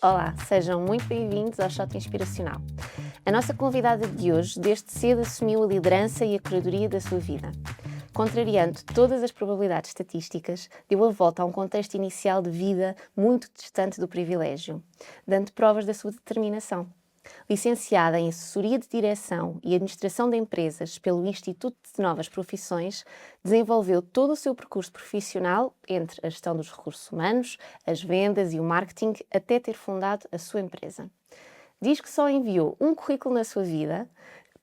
Olá, sejam muito bem-vindos ao Shot Inspiracional. A nossa convidada de hoje, desde cedo, assumiu a liderança e a curadoria da sua vida. Contrariando todas as probabilidades estatísticas, deu a volta a um contexto inicial de vida muito distante do privilégio, dando provas da sua determinação. Licenciada em Assessoria de Direção e Administração de Empresas pelo Instituto de Novas Profissões, desenvolveu todo o seu percurso profissional entre a gestão dos recursos humanos, as vendas e o marketing, até ter fundado a sua empresa. Diz que só enviou um currículo na sua vida,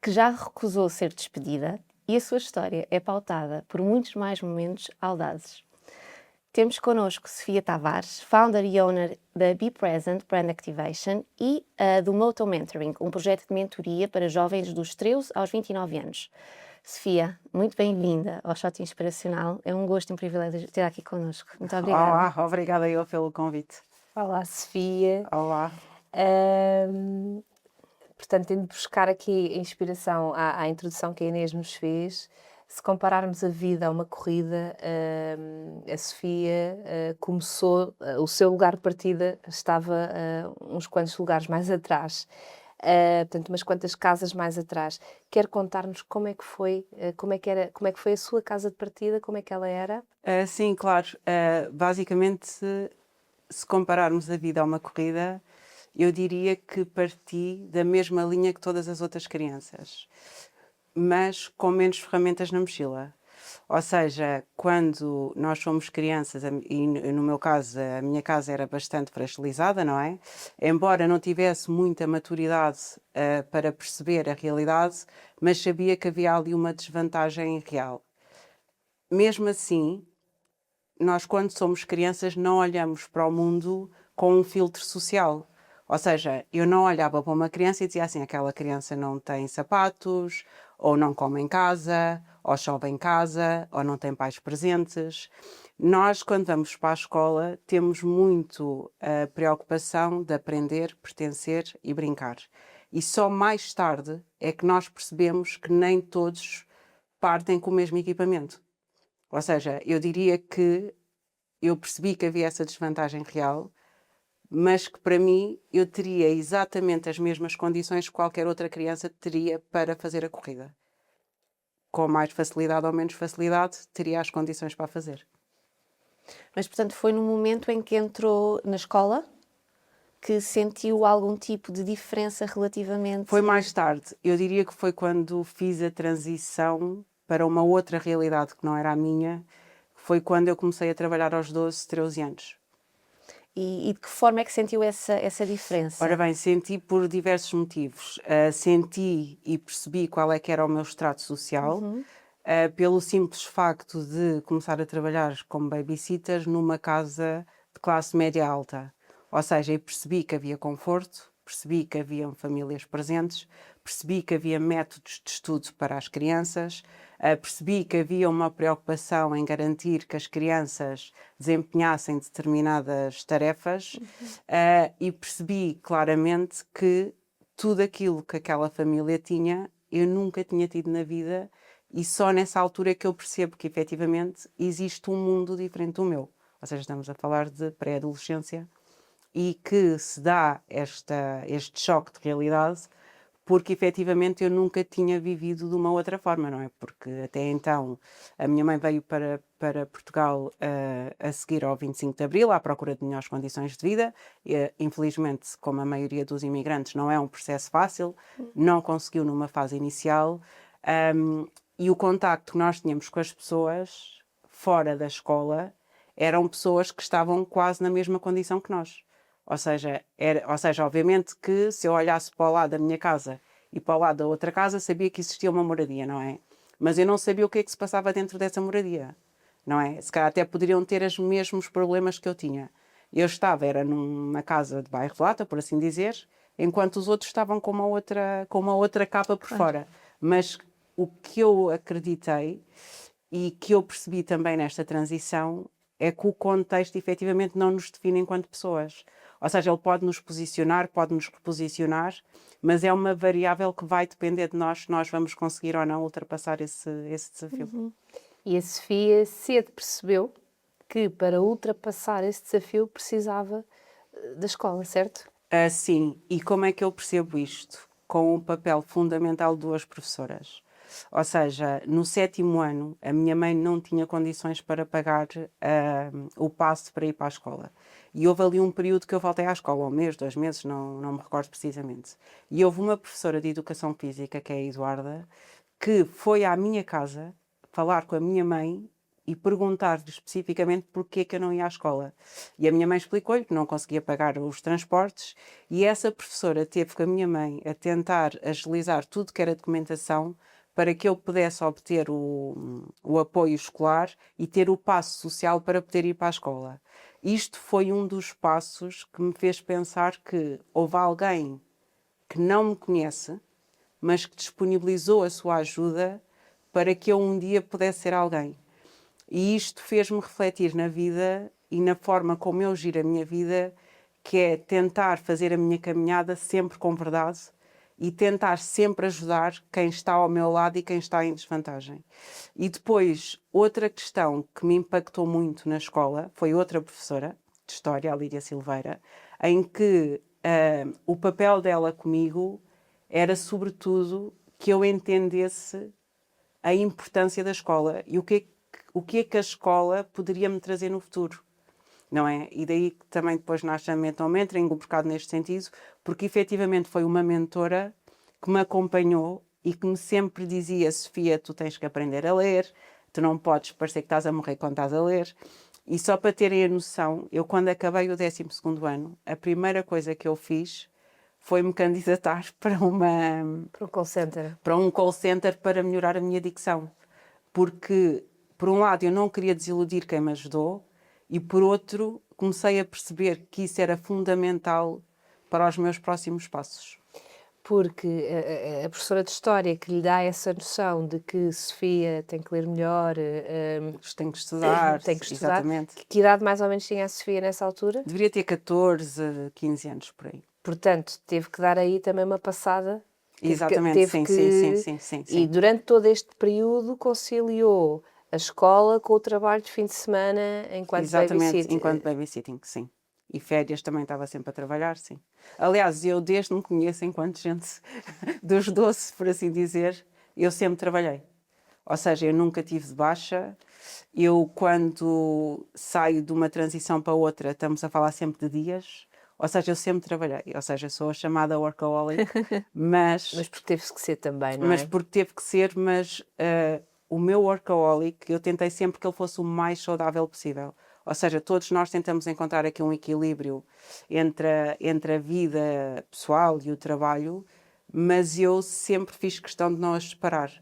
que já recusou ser despedida, e a sua história é pautada por muitos mais momentos audazes. Temos connosco Sofia Tavares, founder e owner da Be Present Brand Activation e do Moto Mentoring, um projeto de mentoria para jovens dos 13 aos 29 anos. Sofia, muito bem-vinda ao Shot Inspiracional. É um gosto e um privilégio ter aqui connosco. Muito obrigada. Olá, obrigada eu pelo convite. Olá, Sofia. Olá. Portanto, tendo de buscar aqui a inspiração à introdução que a Inês nos fez, se compararmos a vida a uma corrida, a Sofia começou, o seu lugar de partida estava uns quantos lugares mais atrás, portanto, umas quantas casas mais atrás. Quer contar-nos como é que foi, como é que foi a sua casa de partida, como é que ela era? Sim, claro. Basicamente, se compararmos a vida a uma corrida, eu diria que parti da mesma linha que todas as outras crianças, mas com menos ferramentas na mochila. Ou seja, quando nós somos crianças, e no meu caso, a minha casa era bastante fragilizada, não é? Embora não tivesse muita maturidade para perceber a realidade, mas sabia que havia ali uma desvantagem real. Mesmo assim, nós quando somos crianças não olhamos para o mundo com um filtro social. Ou seja, eu não olhava para uma criança e dizia assim, aquela criança não tem sapatos, ou não come em casa, ou chove em casa, ou não tem pais presentes. Nós, quando vamos para a escola, temos muito a preocupação de aprender, pertencer e brincar. E só mais tarde é que nós percebemos que nem todos partem com o mesmo equipamento. Ou seja, eu diria que eu percebi que havia essa desvantagem real, mas que para mim eu teria exatamente as mesmas condições que qualquer outra criança teria para fazer a corrida. Com mais facilidade ou menos facilidade, teria as condições para fazer. Mas, portanto, foi no momento em que entrou na escola que sentiu algum tipo de diferença relativamente... Foi mais tarde. Eu diria que foi quando fiz a transição para uma outra realidade que não era a minha. Foi quando eu comecei a trabalhar aos 12, 13 anos. E de que forma é que sentiu essa diferença? Ora bem, senti por diversos motivos. Senti e percebi qual é que era o meu extrato social, pelo simples facto de começar a trabalhar como babysitter numa casa de classe média alta. Ou seja, eu percebi que havia conforto, percebi que haviam famílias presentes, percebi que havia métodos de estudo para as crianças, percebi que havia uma preocupação em garantir que as crianças desempenhassem determinadas tarefas e percebi claramente que tudo aquilo que aquela família tinha, eu nunca tinha tido na vida e só nessa altura é que eu percebo que efetivamente existe um mundo diferente do meu. Ou seja, estamos a falar de pré-adolescência e que se dá este choque de realidade porque efetivamente eu nunca tinha vivido de uma outra forma, não é? Porque até então a minha mãe veio para Portugal a seguir ao 25 de Abril à procura de melhores condições de vida. Infelizmente, como a maioria dos imigrantes, não é um processo fácil, não conseguiu numa fase inicial e o contacto que nós tínhamos com as pessoas fora da escola eram pessoas que estavam quase na mesma condição que nós. Ou seja, obviamente que se eu olhasse para o lado da minha casa e para o lado da outra casa, sabia que existia uma moradia, não é? Mas eu não sabia o que é que se passava dentro dessa moradia, não é? Se calhar até poderiam ter os mesmos problemas que eu tinha. Era numa casa de bairro de lata, por assim dizer, enquanto os outros estavam com uma outra capa por fora. Mas o que eu acreditei e que eu percebi também nesta transição é que o contexto efetivamente não nos define enquanto pessoas. Ou seja, ele pode nos posicionar, pode nos reposicionar, mas é uma variável que vai depender de nós se nós vamos conseguir ou não ultrapassar esse desafio. E a Sofia cedo percebeu que para ultrapassar esse desafio precisava da escola, certo? Sim, e como é que eu percebo isto? Com o papel fundamental de duas professoras. Ou seja, no 7º ano, a minha mãe não tinha condições para pagar o passe para ir para a escola. E houve ali um período que eu voltei à escola, 1 mês, 2 meses, não me recordo precisamente. E houve uma professora de Educação Física, que é a Eduarda, que foi à minha casa falar com a minha mãe e perguntar-lhe especificamente porquê que eu não ia à escola. E a minha mãe explicou-lhe que não conseguia pagar os transportes e essa professora teve com a minha mãe a tentar agilizar tudo que era documentação para que eu pudesse obter o apoio escolar e ter o passo social para poder ir para a escola. Isto foi um dos passos que me fez pensar que houve alguém que não me conhece, mas que disponibilizou a sua ajuda para que eu um dia pudesse ser alguém. E isto fez-me refletir na vida e na forma como eu giro a minha vida, que é tentar fazer a minha caminhada sempre com verdade e tentar sempre ajudar quem está ao meu lado e quem está em desvantagem. E depois, outra questão que me impactou muito na escola foi outra professora de História, a Lídia Silveira, em que o papel dela comigo era, sobretudo, que eu entendesse a importância da escola e o que é que a escola poderia me trazer no futuro, não é? E daí que também depois nasce a Mentor Mentoring, um bocado neste sentido, porque efetivamente foi uma mentora que me acompanhou e que me sempre dizia: Sofia, tu tens que aprender a ler, tu não podes parecer que estás a morrer quando estás a ler. E só para terem a noção, eu quando acabei o 12º ano, a primeira coisa que eu fiz foi me candidatar Para o call center. para um call center para melhorar a minha dicção. Porque, por um lado, eu não queria desiludir quem me ajudou e, por outro, comecei a perceber que isso era fundamental para os meus próximos passos. Porque a professora de História que lhe dá essa noção de que Sofia tem que ler melhor, Tenho que estudar, tem que estudar. exatamente. Que idade mais ou menos tinha a Sofia nessa altura? Deveria ter 14, 15 anos por aí. Portanto, teve que dar aí também uma passada. Exatamente, sim, sim. E durante todo este período conciliou a escola com o trabalho de fim de semana enquanto Exatamente, babysitter. enquanto babysitting, sim. E férias também estava sempre a trabalhar, sim. Aliás, eu desde me conheço enquanto gente dos doces, por assim dizer, eu sempre trabalhei. Ou seja, eu nunca tive de baixa. Eu, quando saio de uma transição para outra, estamos a falar sempre de dias. Ou seja, eu sempre trabalhei. Ou seja, sou a chamada workaholic, Mas mas porque teve que ser também, não é? porque teve que ser, o meu workaholic, eu tentei sempre que ele fosse o mais saudável possível. Ou seja, todos nós tentamos encontrar aqui um equilíbrio entre a vida pessoal e o trabalho, mas eu sempre fiz questão de não as separar.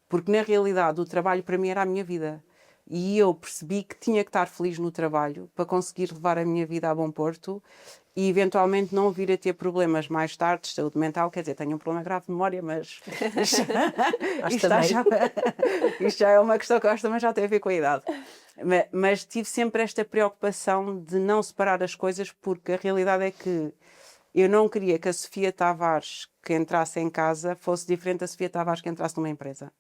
Porque, na realidade, o trabalho para mim era a minha vida. E eu percebi que tinha que estar feliz no trabalho para conseguir levar a minha vida a bom porto e eventualmente não vir a ter problemas mais tarde de saúde mental. Quer dizer, tenho um problema grave de memória, mas isto já é uma questão que eu acho que também já tem a ver com a idade. Mas tive sempre esta preocupação de não separar as coisas, porque a realidade é que eu não queria que a Sofia Tavares que entrasse em casa fosse diferente da Sofia Tavares que entrasse numa empresa.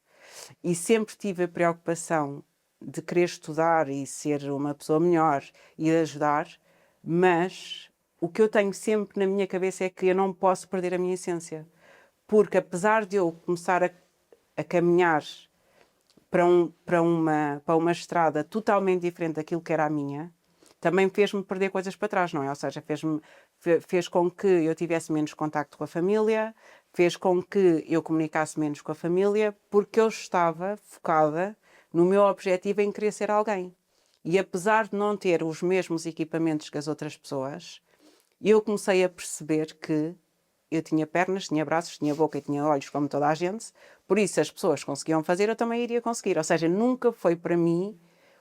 E sempre tive a preocupação de querer estudar e ser uma pessoa melhor e de ajudar, mas o que eu tenho sempre na minha cabeça é que eu não posso perder a minha essência. Porque apesar de eu começar a caminhar para uma estrada totalmente diferente daquilo que era a minha, também fez-me perder coisas para trás, não é? Ou seja, fez com que eu tivesse menos contacto com a família, fez com que eu comunicasse menos com a família, porque eu estava focada no meu objetivo em querer ser alguém. E apesar de não ter os mesmos equipamentos que as outras pessoas, eu comecei a perceber que eu tinha pernas, tinha braços, tinha boca e tinha olhos, como toda a gente, por isso as pessoas conseguiam fazer, eu também iria conseguir. Ou seja, nunca foi para mim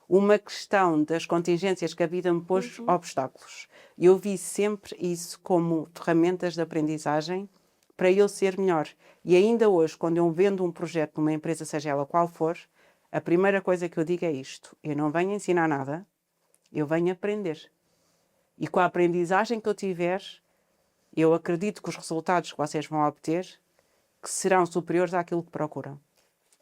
uma questão das contingências que a vida me pôs obstáculos. Eu vi sempre isso como ferramentas de aprendizagem para eu ser melhor. E ainda hoje, quando eu vendo um projeto numa empresa, seja ela qual for, a primeira coisa que eu digo é isto: eu não venho ensinar nada, eu venho aprender. E com a aprendizagem que eu tiver, eu acredito que os resultados que vocês vão obter que serão superiores àquilo que procuram.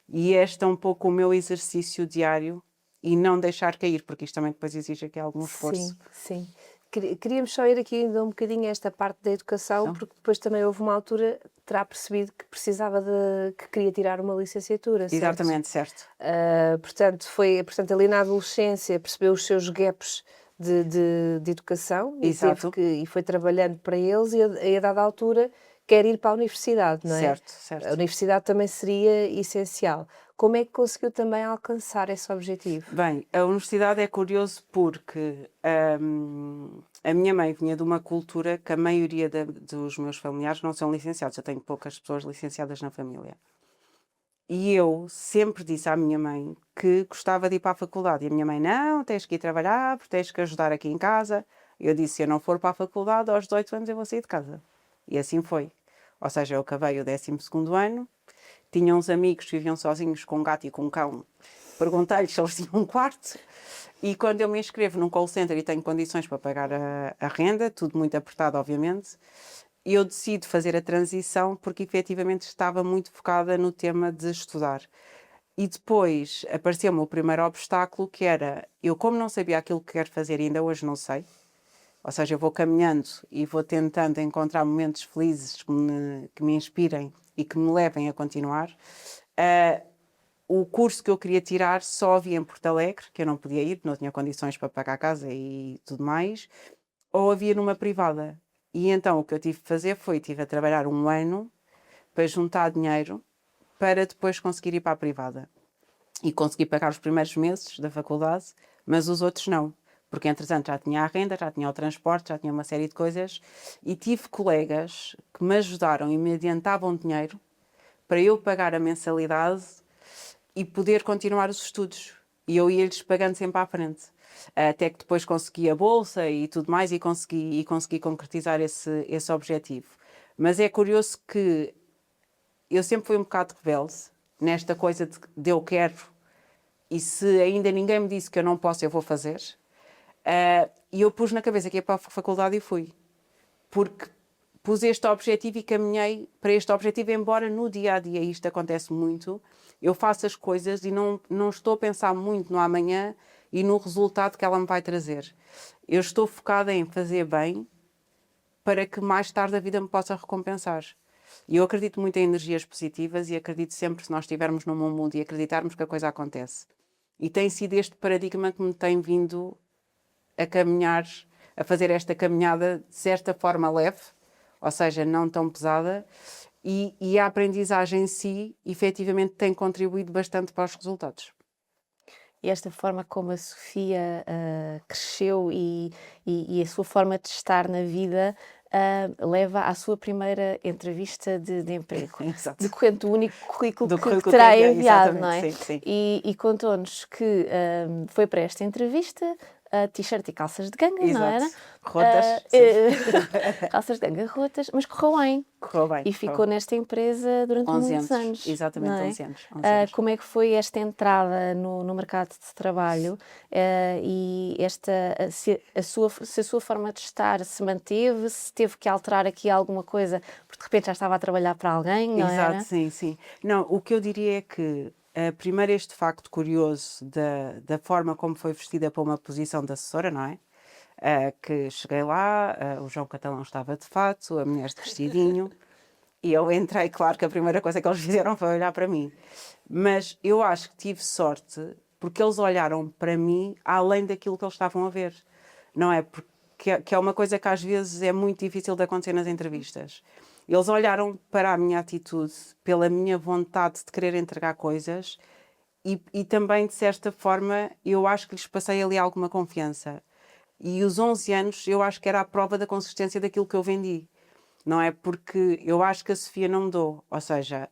E este é um pouco o meu exercício diário e não deixar cair, porque isto também depois exige aqui algum esforço. Sim, sim. Queríamos só ir aqui ainda um bocadinho a esta parte da educação, porque depois também houve uma altura, terá percebido que que queria tirar uma licenciatura, certo? Exatamente, certo. Portanto, ali na adolescência percebeu os seus gaps de educação Exato. e foi trabalhando para eles e a dada altura quer ir para a universidade, não é? Certo, A certo. universidade também seria essencial. Como é que conseguiu também alcançar esse objetivo? Bem, a universidade é curioso porque a minha mãe vinha de uma cultura que a maioria dos meus familiares não são licenciados. Eu tenho poucas pessoas licenciadas na família. E eu sempre disse à minha mãe que gostava de ir para a faculdade. E a minha mãe, não, tens que ir trabalhar, porque tens que ajudar aqui em casa. Eu disse, se eu não for para a faculdade, aos 18 anos eu vou sair de casa. E assim foi. Ou seja, eu acabei o 12º ano, tinha uns amigos que viviam sozinhos com um gato e com um cão. Perguntei-lhes se eles tinham um quarto. E quando eu me inscrevo num call center e tenho condições para pagar a renda, tudo muito apertado, obviamente, eu decido fazer a transição porque efetivamente estava muito focada no tema de estudar. E depois apareceu-me o primeiro obstáculo, que era, eu como não sabia aquilo que quero fazer, ainda hoje não sei, ou seja, eu vou caminhando e vou tentando encontrar momentos felizes que me inspirem e que me levem a continuar. O curso que eu queria tirar só havia em Porto Alegre, que eu não podia ir, não tinha condições para pagar a casa e tudo mais, ou havia numa privada. E então o que eu tive de fazer foi, tive a trabalhar um ano para juntar dinheiro para depois conseguir ir para a privada. E consegui pagar os primeiros meses da faculdade, mas os outros não. Porque, entretanto, já tinha a renda, já tinha o transporte, já tinha uma série de coisas. E tive colegas que me ajudaram e me adiantavam dinheiro para eu pagar a mensalidade e poder continuar os estudos. E eu ia-lhes pagando sempre à frente. Até que depois consegui a bolsa e tudo mais e consegui concretizar esse objetivo. Mas é curioso que eu sempre fui um bocado rebelde nesta coisa de eu quero e se ainda ninguém me disse que eu não posso, eu vou fazer. E eu pus na cabeça que ia para a faculdade e fui. Porque pus este objetivo e caminhei para este objetivo, embora no dia-a-dia isto acontece muito, eu faço as coisas e não estou a pensar muito no amanhã e no resultado que ela me vai trazer. Eu estou focada em fazer bem para que mais tarde a vida me possa recompensar. E eu acredito muito em energias positivas e acredito sempre que se nós estivermos num bom mundo e acreditarmos que a coisa acontece. E tem sido este paradigma que me tem vindo a caminhar, a fazer esta caminhada de certa forma leve, ou seja, não tão pesada, e a aprendizagem em si, efetivamente, tem contribuído bastante para os resultados. E esta forma como a Sofia cresceu e a sua forma de estar na vida leva à sua primeira entrevista de emprego. Exato. Decorrente do único currículo Do que currículo terá que enviado, não é? exatamente, sim, sim. E contou-nos que foi para esta entrevista t-shirt e calças de ganga, não era? Exato. Rotas, sim. Calças de ganga rotas, mas correu bem. Correu bem. E ficou nesta empresa durante 11 muitos anos. Exatamente, não é? 11 anos. 11 anos. Como é que foi esta entrada no mercado de trabalho e se a sua forma de estar se manteve, se teve que alterar aqui alguma coisa, porque de repente já estava a trabalhar para alguém, não Exato, era? sim, sim. Não, o que eu diria é que, primeiro este facto curioso da forma como foi vestida para uma posição de assessora, não é? Que cheguei lá, o João Catalão estava de fato, a mulher de vestidinho, e eu entrei, claro que a primeira coisa que eles fizeram foi olhar para mim. Mas eu acho que tive sorte, porque eles olharam para mim além daquilo que eles estavam a ver. Não é? Que é uma coisa que às vezes é muito difícil de acontecer nas entrevistas. Eles olharam para a minha atitude, pela minha vontade de querer entregar coisas e também, de certa forma, eu acho que lhes passei ali alguma confiança. E os 11 anos eu acho que era a prova da consistência daquilo que eu vendi. Não é? Porque eu acho que a Sofia não mudou. Ou seja,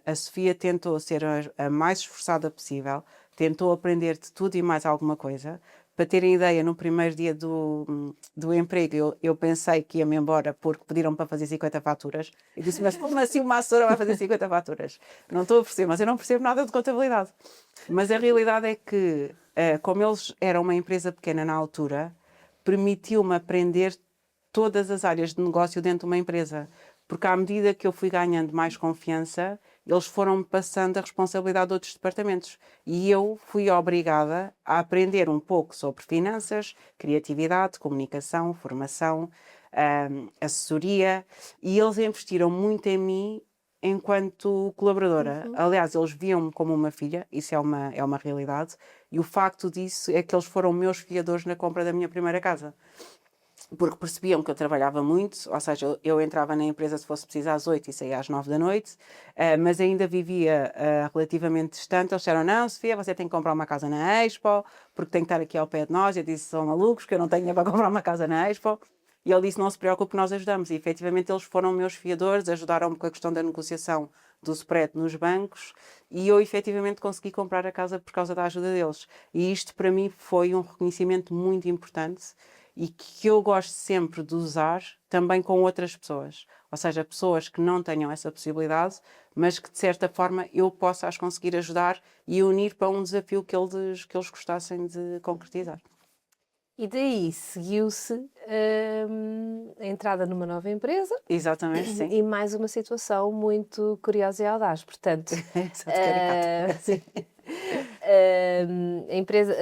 a Sofia tentou ser a mais esforçada possível, tentou aprender de tudo e mais alguma coisa. Para terem ideia, no primeiro dia do emprego, eu pensei que ia-me embora porque pediram para fazer 50 faturas. Eu disse, mas como assim uma assessora vai fazer 50 faturas? Não estou a perceber, mas eu não percebo nada de contabilidade. Mas a realidade é que, como eles eram uma empresa pequena na altura, permitiu-me aprender todas as áreas de negócio dentro de uma empresa. porque à medida que eu fui ganhando mais confiança, eles foram-me passando a responsabilidade de outros departamentos. E eu fui obrigada a aprender um pouco sobre finanças, criatividade, comunicação, formação, assessoria, e eles investiram muito em mim enquanto colaboradora. Aliás, eles viam-me como uma filha, isso é uma realidade, e o facto disso é que eles foram meus fiadores na compra da minha primeira casa. Porque percebiam que eu trabalhava muito, ou seja, eu entrava na empresa se fosse preciso às 8 e saía às 9 da noite, mas ainda vivia relativamente distante. Eles disseram, não, Sofia, você tem que comprar uma casa na Expo, porque tem que estar aqui ao pé de nós. Eu disse, são malucos, que eu não tenho dinheiro para comprar uma casa na Expo. E ele disse, não se preocupe, nós ajudamos. E efetivamente eles foram meus fiadores, ajudaram-me com a questão da negociação do spread nos bancos, e eu efetivamente consegui comprar a casa por causa da ajuda deles. E isto para mim foi um reconhecimento muito importante, e que eu gosto sempre de usar também com outras pessoas. Ou seja, pessoas que não tenham essa possibilidade, mas que de certa forma eu possa as conseguir ajudar e unir para um desafio que eles gostassem de concretizar. E daí seguiu-se a entrada numa nova empresa. Exatamente, sim. E mais uma situação muito curiosa e audaz. Portanto, sim. A empresa,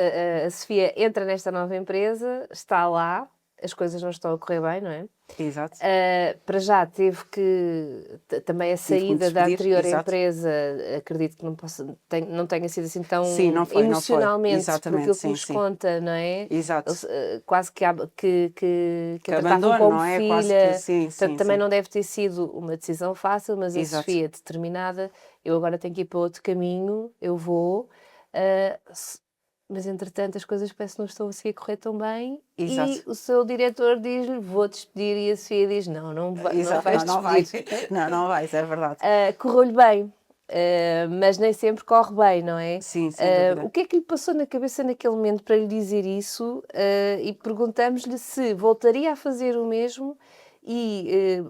a Sofia entra nesta nova empresa, está lá, as coisas não estão a correr bem, não é? Exato. Para já teve que também a saída da anterior empresa, acredito que não tenha sido assim tão sim, não foi, emocionalmente, não foi. por aquilo que nos conta, não é? Exato. Quase que a tratavam abandono, como não é? filha. Quase que, sim, Portanto, sim, também sim. não deve ter sido uma decisão fácil, mas a Sofia, determinada, eu agora tenho que ir para outro caminho, eu vou. Mas entretanto as coisas parece que não estão assim a correr tão bem. Exato. E o seu diretor diz-lhe, vou despedir, e a Sofia diz, não vais despedir. Não vais, é verdade. Correu-lhe bem, mas nem sempre corre bem, não é? Sim, sem dúvida. O que é que lhe passou na cabeça naquele momento para lhe dizer isso? E perguntamos-lhe se voltaria a fazer o mesmo e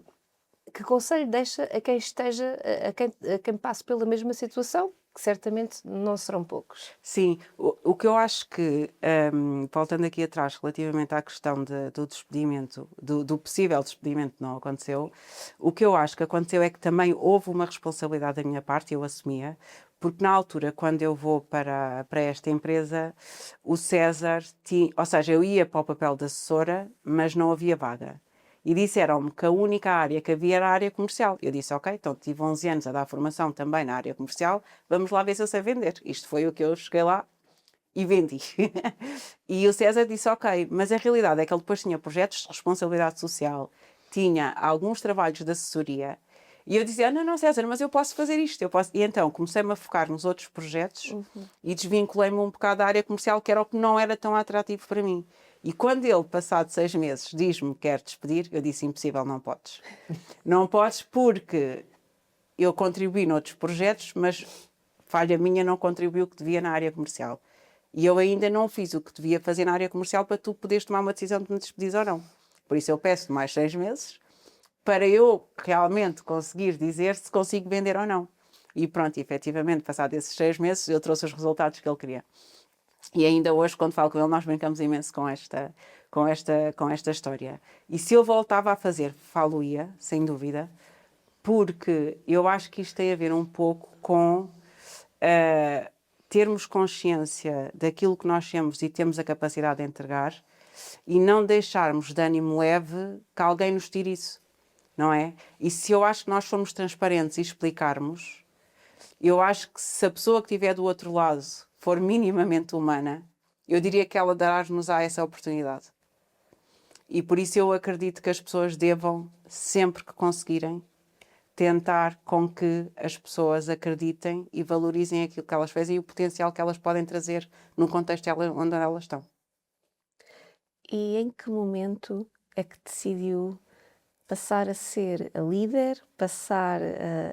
que conselho deixa a quem esteja, a quem passe pela mesma situação, que certamente não serão poucos. Sim, o que eu acho que, voltando aqui atrás, relativamente à questão do despedimento, do possível despedimento não aconteceu, o que eu acho que aconteceu é que também houve uma responsabilidade da minha parte, eu assumia, porque na altura, quando eu vou para esta empresa, o César tinha, ou seja, eu ia para o papel de assessora, mas não havia vaga. E disseram-me que a única área que havia era a área comercial. Eu disse, ok, então tive 11 anos a dar formação também na área comercial, vamos lá ver se eu sei vender. Isto foi o que eu cheguei lá e vendi. E o César disse, ok, mas a realidade é que ele depois tinha projetos de responsabilidade social, tinha alguns trabalhos de assessoria, e eu dizia, não, César, mas eu posso fazer isto, eu posso. E então comecei-me a focar nos outros projetos e desvinculei-me um bocado da área comercial, que era o que não era tão atrativo para mim. E quando ele, passado 6 meses, diz-me que quer despedir, eu disse, impossível, não podes. Não podes porque eu contribuí noutros projetos, mas falha minha, não contribuí o que devia na área comercial. E eu ainda não fiz o que devia fazer na área comercial para tu poderes tomar uma decisão de me despedir ou não. Por isso eu peço mais 6 meses para eu realmente conseguir dizer se consigo vender ou não. E pronto, efetivamente, passado esses 6 meses, eu trouxe os resultados que ele queria. E ainda hoje, quando falo com ele, nós brincamos imenso com esta história. E se eu voltava a fazer, falo-ia, sem dúvida, porque eu acho que isto tem a ver um pouco com termos consciência daquilo que nós temos e temos a capacidade de entregar e não deixarmos de ânimo leve que alguém nos tire isso, não é? E se eu acho que nós formos transparentes e explicarmos, eu acho que se a pessoa que estiver do outro lado for minimamente humana, eu diria que ela dará-nos essa oportunidade. E por isso eu acredito que as pessoas devam, sempre que conseguirem, tentar com que as pessoas acreditem e valorizem aquilo que elas fazem e o potencial que elas podem trazer no contexto onde elas estão. E em que momento é que decidiu passar a ser a líder, passar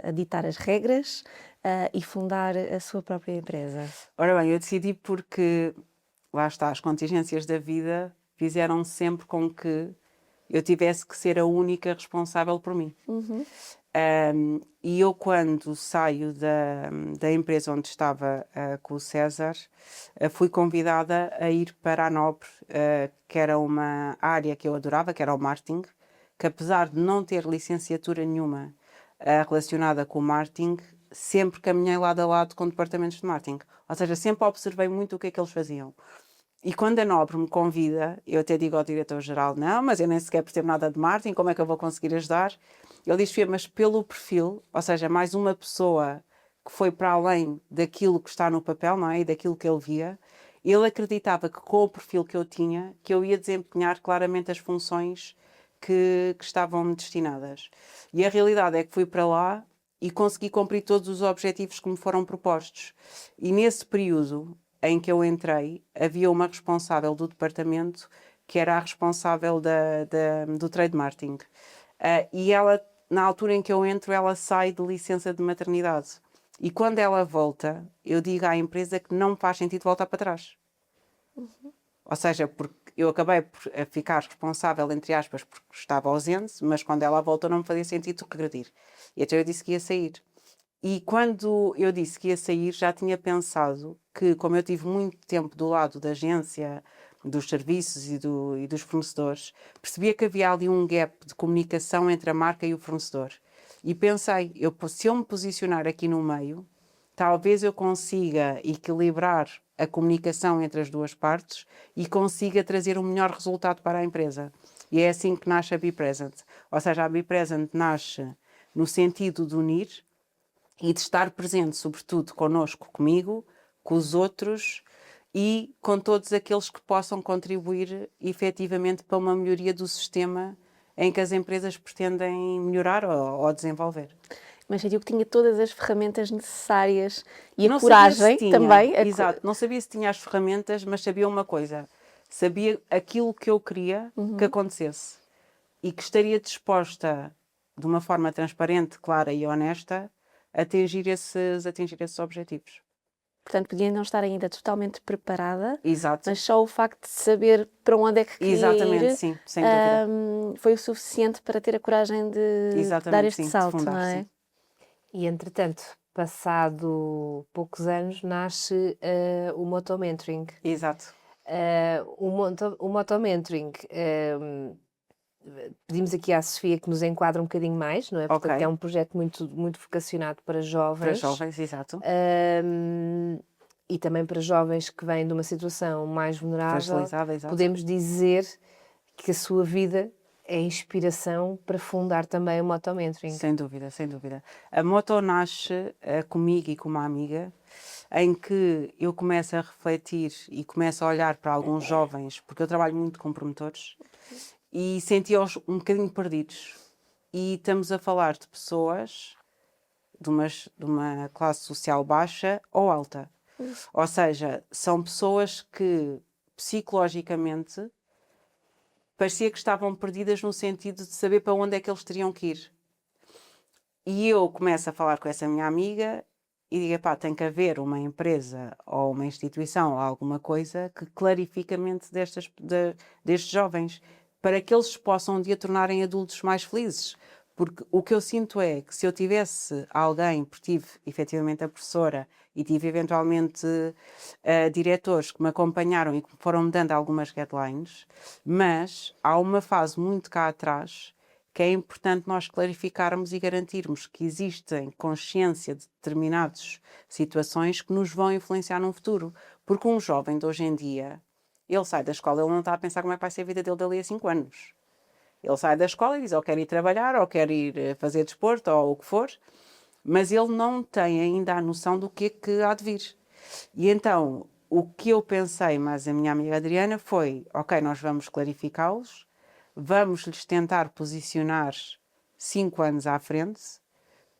a ditar as regras e fundar a sua própria empresa? Ora bem, eu decidi porque, lá está, as contingências da vida fizeram sempre com que eu tivesse que ser a única responsável por mim. E eu, quando saio da empresa onde estava com o César, fui convidada a ir para a Nobre, que era uma área que eu adorava, que era o marketing, que apesar de não ter licenciatura nenhuma relacionada com o marketing, sempre caminhei lado a lado com departamentos de marketing. Ou seja, sempre observei muito o que é que eles faziam. E quando a Nobre me convida, eu até digo ao diretor-geral, não, mas eu nem sequer percebo nada de marketing, como é que eu vou conseguir ajudar? Ele diz, Fia, mas pelo perfil, ou seja, mais uma pessoa que foi para além daquilo que está no papel, não é? E daquilo que ele via, ele acreditava que com o perfil que eu tinha, que eu ia desempenhar claramente as funções que estavam-me destinadas. E a realidade é que fui para lá e consegui cumprir todos os objetivos que me foram propostos. E nesse período em que eu entrei, havia uma responsável do departamento que era a responsável do trade marketing. E ela, na altura em que eu entro, ela sai de licença de maternidade. E quando ela volta, eu digo à empresa que não faz sentido voltar para trás. Ou seja, porque eu acabei por ficar responsável, entre aspas, porque estava ausente, mas quando ela voltou não me fazia sentido regredir. E então eu disse que ia sair. E quando eu disse que ia sair, já tinha pensado que, como eu tive muito tempo do lado da agência, dos serviços e dos fornecedores, percebia que havia ali um gap de comunicação entre a marca e o fornecedor. E pensei, se eu me posicionar aqui no meio, talvez eu consiga equilibrar a comunicação entre as duas partes e consiga trazer um melhor resultado para a empresa. E é assim que nasce a Be Present. Ou seja, a Be Present nasce no sentido de unir e de estar presente, sobretudo connosco, comigo, com os outros e com todos aqueles que possam contribuir efetivamente para uma melhoria do sistema em que as empresas pretendem melhorar ou desenvolver. Mas sentiu que tinha todas as ferramentas necessárias e a Não sabia se coragem tinha, também. exato, não sabia se tinha as ferramentas, mas sabia uma coisa, sabia aquilo que eu queria que acontecesse e que estaria disposta, de uma forma transparente, clara e honesta, a atingir esses objetivos. Portanto, podia não estar ainda totalmente preparada, Exato. mas só o facto de saber para onde é que queria Exatamente, ir, sim, sem dúvida. foi o suficiente para ter a coragem de dar Exatamente, este sim, de salto, fundar, não é? sim. E entretanto, passado poucos anos, nasce o Motomentoring. Exato. O Motomentoring, pedimos aqui à Sofia que nos enquadre um bocadinho mais, não é? Portanto, Ok. é um projeto muito, muito vocacionado para Para jovens. jovens, exato. E também para jovens que vêm de uma situação mais vulnerável. Fragilizada, exato. Podemos dizer que a sua vida é inspiração para fundar também o Motomentoring. Sem dúvida, sem dúvida. A Moto nasce comigo e com uma amiga, em que eu começo a refletir e começo a olhar para alguns jovens, porque eu trabalho muito com promotores, e senti-os um bocadinho perdidos. E estamos a falar de pessoas de uma classe social baixa ou alta. Ou seja, são pessoas que psicologicamente parecia que estavam perdidas no sentido de saber para onde é que eles teriam que ir. E eu começo a falar com essa minha amiga e digo, pá, tem que haver uma empresa ou uma instituição ou alguma coisa que clarifique a mente destes jovens para que eles possam um dia tornarem adultos mais felizes. Porque o que eu sinto é que se eu tivesse alguém, porque tive efetivamente a professora e tive eventualmente diretores que me acompanharam e que foram-me dando algumas guidelines, mas há uma fase muito cá atrás que é importante nós clarificarmos e garantirmos que existem consciência de determinadas situações que nos vão influenciar no futuro. Porque um jovem de hoje em dia, ele sai da escola, ele não está a pensar como é que vai ser a vida dele dali a 5 anos. Ele sai da escola e diz, ou quer ir trabalhar, ou quer ir fazer desporto, ou o que for, mas ele não tem ainda a noção do que é que há de vir. E então, o que eu pensei, mas a minha amiga Adriana, foi, ok, nós vamos clarificá-los, vamos-lhes tentar posicionar 5 anos à frente,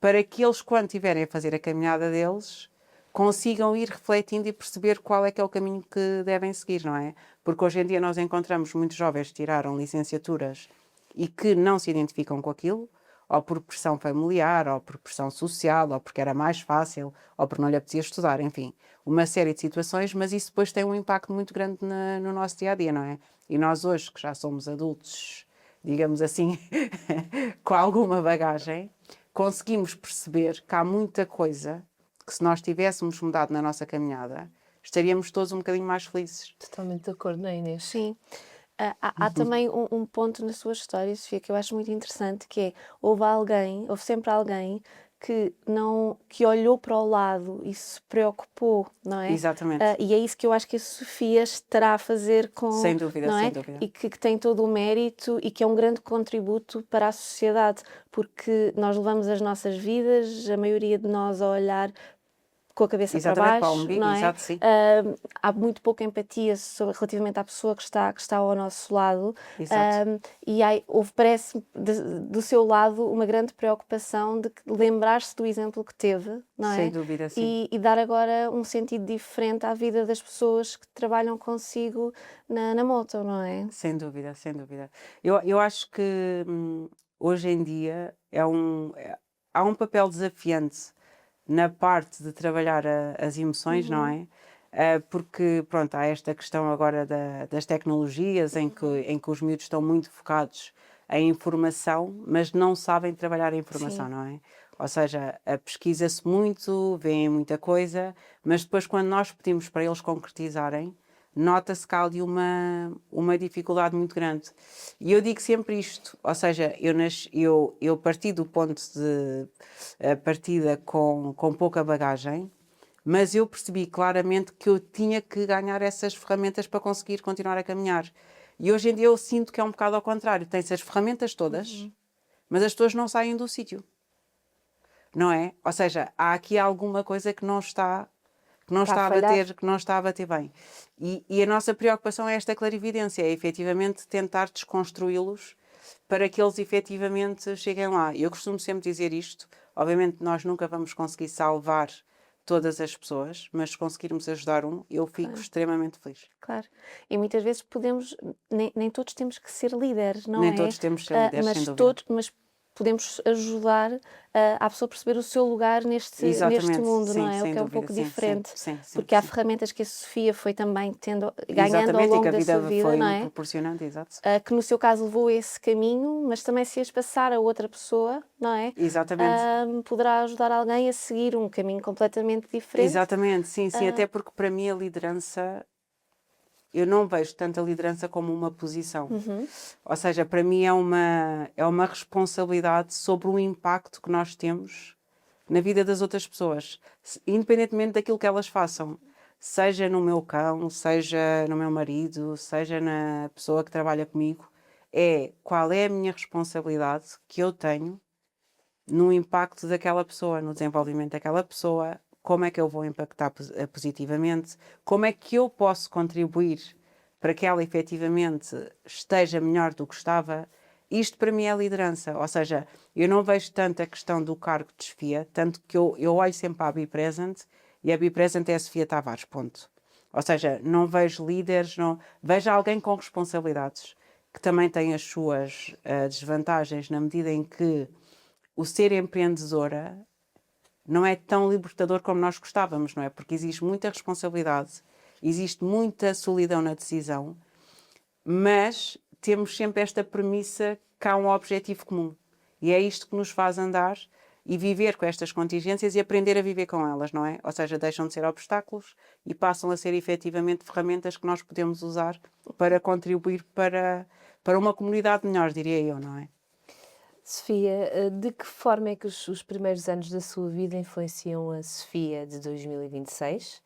para que eles, quando estiverem a fazer a caminhada deles, consigam ir refletindo e perceber qual é que é o caminho que devem seguir, não é? Porque hoje em dia nós encontramos muitos jovens que tiraram licenciaturas e que não se identificam com aquilo, ou por pressão familiar, ou por pressão social, ou porque era mais fácil, ou porque não lhe apetecia estudar, enfim, uma série de situações, mas isso depois tem um impacto muito grande no nosso dia-a-dia, não é? E nós hoje, que já somos adultos, digamos assim, com alguma bagagem, conseguimos perceber que há muita coisa que se nós tivéssemos mudado na nossa caminhada, estaríamos todos um bocadinho mais felizes. Totalmente de acordo, não é, Inês? Sim. Há também um ponto na sua história, Sofia, que eu acho muito interessante, que é, houve sempre alguém que olhou para o lado e se preocupou, não é? Exatamente. E é isso que eu acho que a Sofia estará a fazer com, Sem dúvida, não é? sem dúvida. E que tem todo o mérito e que é um grande contributo para a sociedade, porque nós levamos as nossas vidas, a maioria de nós a olhar com a cabeça para Exatamente, para o baixo, umbigo, não é? exato, sim. Há muito pouca empatia relativamente à pessoa que está ao nosso lado. Exato. E houve, parece, do seu lado, uma grande preocupação de lembrar-se do exemplo que teve, não é? Sem dúvida, sim. E dar agora um sentido diferente à vida das pessoas que trabalham consigo na moto, não é? Sem dúvida, sem dúvida. Eu acho que hoje em dia há um papel desafiante na parte de trabalhar as emoções, não é? Porque, pronto, há esta questão agora das tecnologias em que os miúdos estão muito focados em informação, mas não sabem trabalhar a informação, Sim. não é? Ou seja, pesquisa-se muito, veem muita coisa, mas depois quando nós pedimos para eles concretizarem, nota-se que há ali uma dificuldade muito grande. E eu digo sempre isto, ou seja, eu parti do ponto de partida com pouca bagagem, mas eu percebi claramente que eu tinha que ganhar essas ferramentas para conseguir continuar a caminhar. E hoje em dia eu sinto que é um bocado ao contrário, tem-se as ferramentas todas, mas as pessoas não saem do sítio. Não é? Ou seja, há aqui alguma coisa que não está a bater, que não está a bater bem. E a nossa preocupação é esta clarividência, é efetivamente tentar desconstruí-los para que eles efetivamente cheguem lá. Eu costumo sempre dizer isto, obviamente nós nunca vamos conseguir salvar todas as pessoas, mas se conseguirmos ajudar eu fico extremamente feliz. Claro. E muitas vezes nem todos temos que ser líderes, não Nem é? todos temos de ser líderes, sem dúvida. Mas podemos ajudar a pessoa a perceber o seu lugar neste Exatamente, mundo, não sim, é? O sem que é um dúvida, pouco sim, diferente. sim, Porque há sim. ferramentas que a Sofia foi também ganhando ao Exatamente, e que longo a da vida sua vida, foi não me é? proporcionando, exato. Que no seu caso levou esse caminho, mas também se as passar a outra pessoa, não é? Exatamente. Poderá ajudar alguém a seguir um caminho completamente diferente. Exatamente, sim, sim, até porque para mim a liderança, eu não vejo tanto a liderança como uma posição. Ou seja, para mim é uma responsabilidade sobre o impacto que nós temos na vida das outras pessoas, independentemente daquilo que elas façam. Seja no meu cão, seja no meu marido, seja na pessoa que trabalha comigo, qual é a minha responsabilidade que eu tenho no impacto daquela pessoa, no desenvolvimento daquela pessoa, como é que eu vou impactar positivamente, como é que eu posso contribuir para que ela efetivamente esteja melhor do que estava. Isto para mim é liderança, ou seja, eu não vejo tanto a questão do cargo de chefia, tanto que eu olho sempre para a Be Present e a Be Present é a Sofia Tavares, ponto. Ou seja, não vejo líderes, não vejo alguém com responsabilidades, que também tem as suas desvantagens na medida em que o ser empreendedora não é tão libertador como nós gostávamos, não é? Porque existe muita responsabilidade, existe muita solidão na decisão, mas temos sempre esta premissa que há um objetivo comum. E é isto que nos faz andar e viver com estas contingências e aprender a viver com elas, não é? Ou seja, deixam de ser obstáculos e passam a ser efetivamente ferramentas que nós podemos usar para contribuir para uma comunidade melhor, diria eu, não é? Sofia, de que forma é que os primeiros anos da sua vida influenciam a Sofia de 2026?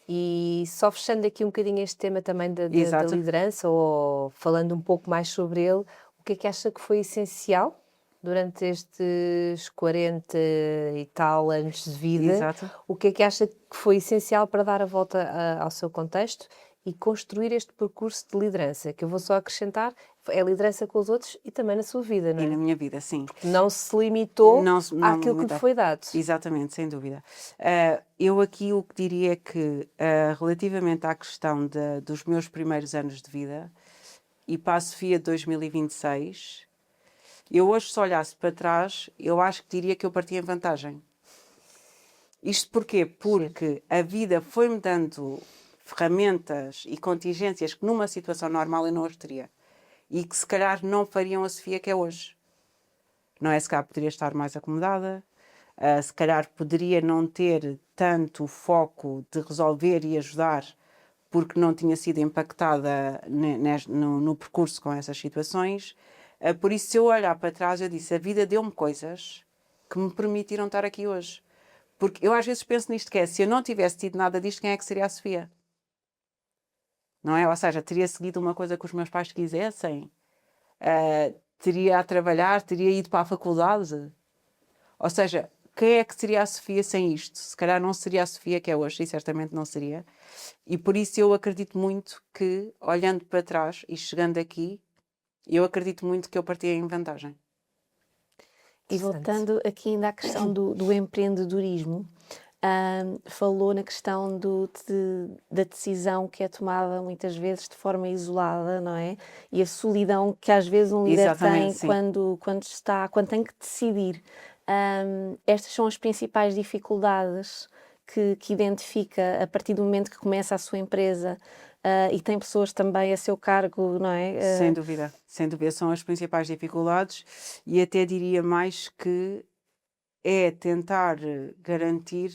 E só fechando aqui um bocadinho este tema também da Exato. liderança, ou falando um pouco mais sobre ele, o que é que acha que foi essencial durante estes 40 e tal anos de vida? Exato. O que é que acha que foi essencial para dar a volta ao seu contexto e construir este percurso de liderança? Que eu vou só acrescentar, é liderança com os outros e também na sua vida, não E é? na minha vida, sim. Não se limitou Não àquilo que lhe limitar. foi dado. Exatamente, sem dúvida. Eu aqui o que diria é que, relativamente à questão dos meus primeiros anos de vida e para a Sofia de 2026, eu hoje, se olhasse para trás, eu acho que diria que eu parti em vantagem. Isto porquê? Porque a vida foi-me dando ferramentas e contingências que numa situação normal eu não as teria. E que se calhar não fariam a Sofia que é hoje. Não é? Se calhar poderia estar mais acomodada, se calhar poderia não ter tanto foco de resolver e ajudar porque não tinha sido impactada no percurso com essas situações. Por isso, se eu olhar para trás, eu disse, a vida deu-me coisas que me permitiram estar aqui hoje. Porque eu às vezes penso nisto, que é, se eu não tivesse tido nada disto, quem é que seria a Sofia? Não é? Ou seja, teria seguido uma coisa que os meus pais quisessem, teria a trabalhar, teria ido para a faculdade. Ou seja, quem é que seria a Sofia sem isto? Se calhar não seria a Sofia que é hoje, e certamente não seria. E por isso eu acredito muito que, olhando para trás e chegando aqui, eu acredito muito que eu parti em vantagem. E voltando aqui ainda à questão do empreendedorismo, falou na questão da decisão que é tomada muitas vezes de forma isolada, não é? E a solidão que às vezes um líder tem quando tem que decidir. Estas são as principais dificuldades que identifica a partir do momento que começa a sua empresa. E tem pessoas também a seu cargo, não é? Sem dúvida, são as principais dificuldades, e até diria mais que é tentar garantir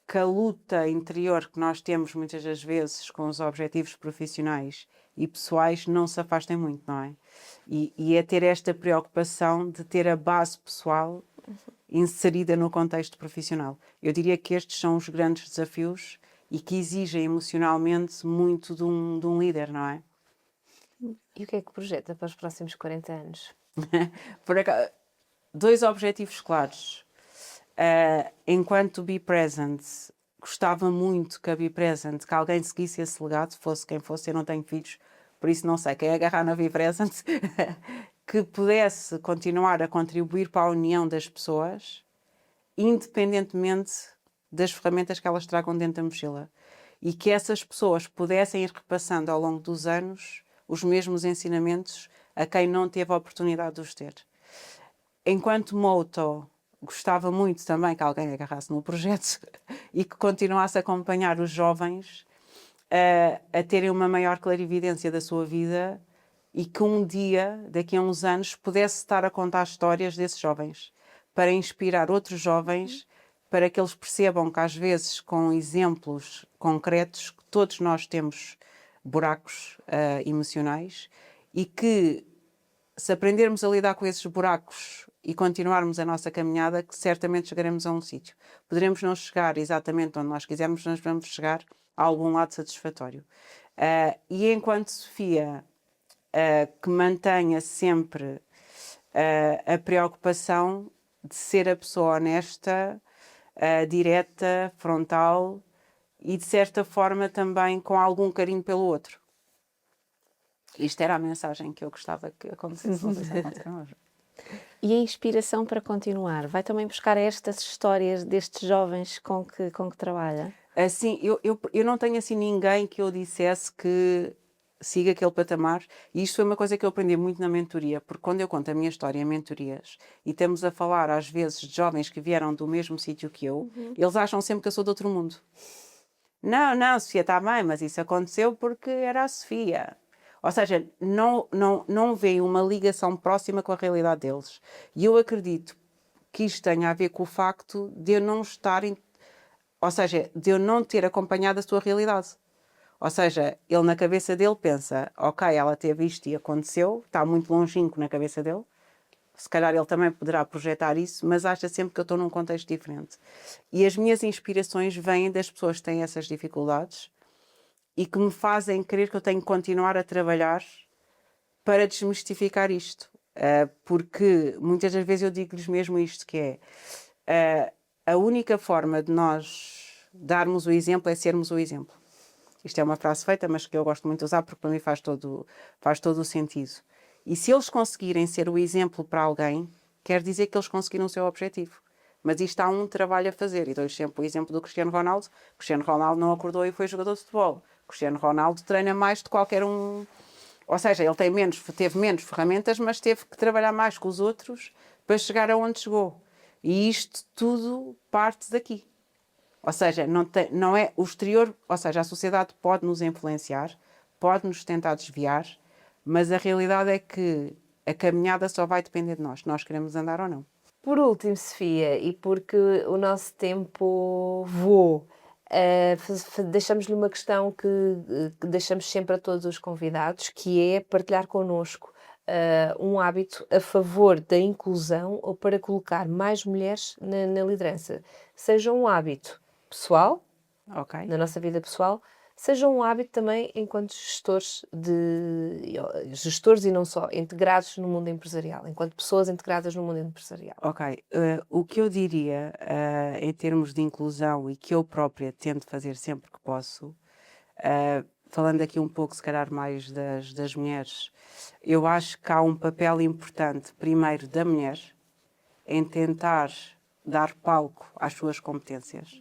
que a luta interior que nós temos muitas das vezes com os objetivos profissionais e pessoais não se afastem muito, não é? E é ter esta preocupação de ter a base pessoal inserida no contexto profissional. Eu diria que estes são os grandes desafios e que exigem emocionalmente muito de um líder, não é? E o que é que projeta para os próximos 40 anos? Por acaso, 2 objetivos claros. Enquanto Be Present, gostava muito que a Be Present, que alguém seguisse esse legado, fosse quem fosse. Eu não tenho filhos, por isso não sei quem agarrar na Be Present, que pudesse continuar a contribuir para a união das pessoas, independentemente das ferramentas que elas tragam dentro da mochila. E que essas pessoas pudessem ir repassando ao longo dos anos os mesmos ensinamentos a quem não teve a oportunidade de os ter. Enquanto Moto, gostava muito também que alguém agarrasse no projeto e que continuasse a acompanhar os jovens a terem uma maior clarividência da sua vida, e que um dia, daqui a uns anos, pudesse estar a contar histórias desses jovens, para inspirar outros jovens, para que eles percebam que às vezes com exemplos concretos, que todos nós temos buracos emocionais, e que se aprendermos a lidar com esses buracos e continuarmos a nossa caminhada, que certamente chegaremos a um sítio. Poderemos não chegar exatamente onde nós quisermos, mas vamos chegar a algum lado satisfatório. E enquanto Sofia, que mantenha sempre a preocupação de ser a pessoa honesta, direta, frontal e, de certa forma, também com algum carinho pelo outro. Isto era a mensagem que eu gostava que acontecesse. Não sei se aconteceu hoje. E a inspiração para continuar? Vai também buscar estas histórias destes jovens com que trabalha? Assim, eu não tenho assim ninguém que eu dissesse que siga aquele patamar, e isto foi uma coisa que eu aprendi muito na mentoria, porque quando eu conto a minha história em mentorias e estamos a falar às vezes de jovens que vieram do mesmo sítio que eu, eles acham sempre que eu sou de outro mundo. Não, Sofia, está bem, mas isso aconteceu porque era a Sofia. Ou seja, não veem uma ligação próxima com a realidade deles. E eu acredito que isto tenha a ver com o facto de eu não estar, ou seja, de eu não ter acompanhado a sua realidade. Ou seja, ele na cabeça dele pensa, ok, ela teve isto e aconteceu, está muito longínquo na cabeça dele, se calhar ele também poderá projetar isso, mas acha sempre que eu estou num contexto diferente. E as minhas inspirações vêm das pessoas que têm essas dificuldades e que me fazem crer que eu tenho que continuar a trabalhar para desmistificar isto. Porque muitas das vezes eu digo-lhes mesmo isto, que é a única forma de nós darmos o exemplo é sermos o exemplo. Isto é uma frase feita, mas que eu gosto muito de usar porque para mim faz todo o sentido. E se eles conseguirem ser o exemplo para alguém, quer dizer que eles conseguiram o seu objetivo. Mas isto há um trabalho a fazer. E dou sempre o exemplo do Cristiano Ronaldo. O Cristiano Ronaldo não acordou e foi jogador de futebol. O Cristiano Ronaldo treina mais de qualquer um. Ou seja, ele teve menos ferramentas, mas teve que trabalhar mais com os outros para chegar aonde chegou. E isto tudo parte daqui. Ou seja, não é o exterior, ou seja, a sociedade pode nos influenciar, pode nos tentar desviar, mas a realidade é que a caminhada só vai depender de nós, nós queremos andar ou não. Por último, Sofia, e porque o nosso tempo voou, Deixamos-lhe uma questão que deixamos sempre a todos os convidados, que é partilhar connosco um hábito a favor da inclusão ou para colocar mais mulheres na liderança. Seja um hábito pessoal, Ok. na nossa vida pessoal, seja um hábito também enquanto gestores e não só, integrados no mundo empresarial, enquanto pessoas integradas no mundo empresarial. Ok. O que eu diria em termos de inclusão e que eu própria tento fazer sempre que posso, falando aqui um pouco, se calhar, mais das mulheres, eu acho que há um papel importante, primeiro, da mulher, em tentar dar palco às suas competências.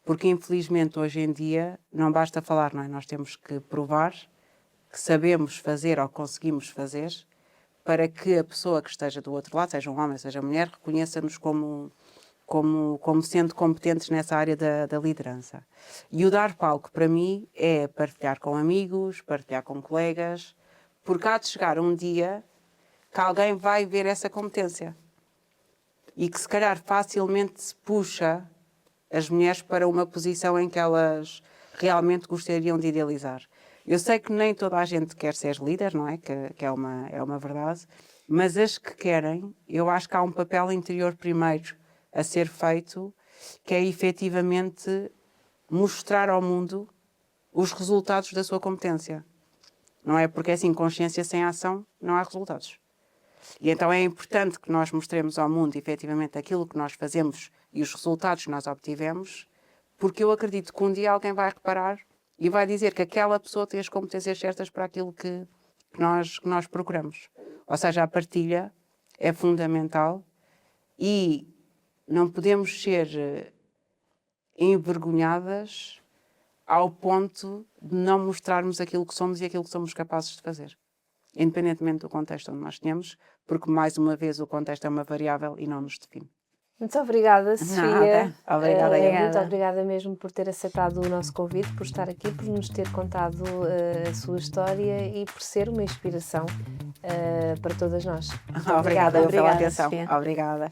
Porque, infelizmente, hoje em dia, não basta falar, não é? Nós temos que provar que sabemos fazer ou conseguimos fazer para que a pessoa que esteja do outro lado, seja um homem, seja mulher, reconheça-nos como sendo competentes nessa área da liderança. E o dar palco, para mim, é partilhar com amigos, partilhar com colegas, porque há de chegar um dia que alguém vai ver essa competência e que, se calhar, facilmente se puxa as mulheres para uma posição em que elas realmente gostariam de idealizar. Eu sei que nem toda a gente quer ser líder, não é? Que é uma verdade, mas as que querem, eu acho que há um papel interior primeiro a ser feito, que é efetivamente mostrar ao mundo os resultados da sua competência. Não é? Porque assim, consciência sem ação, não há resultados. E então é importante que nós mostremos ao mundo, efetivamente, aquilo que nós fazemos e os resultados que nós obtivemos, porque eu acredito que um dia alguém vai reparar e vai dizer que aquela pessoa tem as competências certas para aquilo que nós procuramos. Ou seja, a partilha é fundamental e não podemos ser envergonhadas ao ponto de não mostrarmos aquilo que somos e aquilo que somos capazes de fazer, independentemente do contexto onde nós tínhamos, porque, mais uma vez, o contexto é uma variável e não nos define. Muito obrigada, Sofia. Nada. Obrigada, Muito obrigada mesmo por ter aceitado o nosso convite, por estar aqui, por nos ter contado a sua história e por ser uma inspiração para todas nós. Obrigada pela Obrigada, atenção. Sofia. Obrigada.